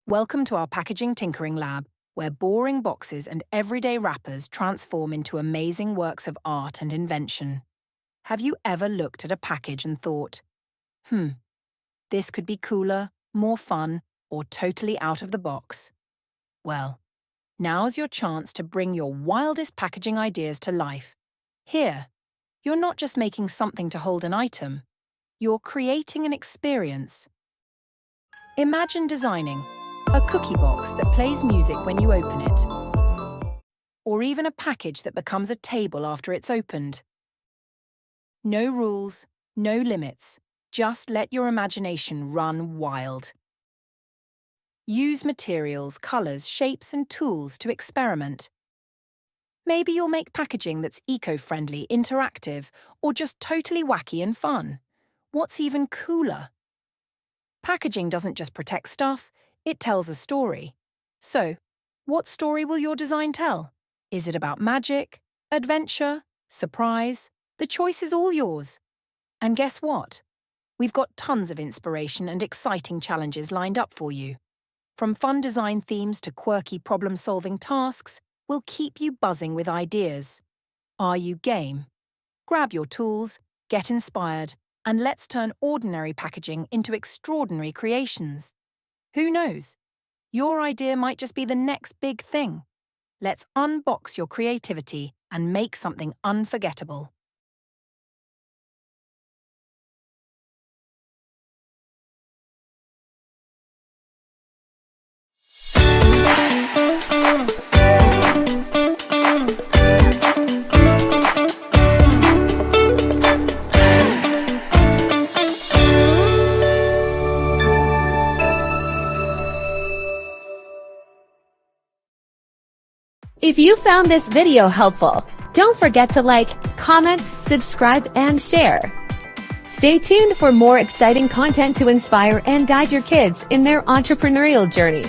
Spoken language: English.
Welcome to our packaging tinkering lab, where boring boxes and everyday wrappers transform into amazing works of art and invention. Have you ever looked at a package and thought, this could be cooler, more fun, or totally out of the box? Well, now's your chance to bring your wildest packaging ideas to life. Here, you're not just making something to hold an item, you're creating an experience. Imagine designing a cookie box that plays music when you open it, or even a package that becomes a table after it's opened. No rules, no limits, just let your imagination run wild. Use materials, colours, shapes and tools to experiment. Maybe you'll make packaging that's eco-friendly, interactive, or just totally wacky and fun. What's even cooler? Packaging doesn't just protect stuff, it tells a story. So, what story will your design tell? Is it about magic, adventure, surprise? The choice is all yours. And guess what? We've got tons of inspiration and exciting challenges lined up for you. From fun design themes to quirky problem-solving tasks, we'll keep you buzzing with ideas. Are you game? Grab your tools, get inspired, and let's turn ordinary packaging into extraordinary creations. Who knows? Your idea might just be the next big thing. Let's unbox your creativity and make something unforgettable. If you found this video helpful, don't forget to like, comment, subscribe, and share. Stay tuned for more exciting content to inspire and guide your kids in their entrepreneurial journey.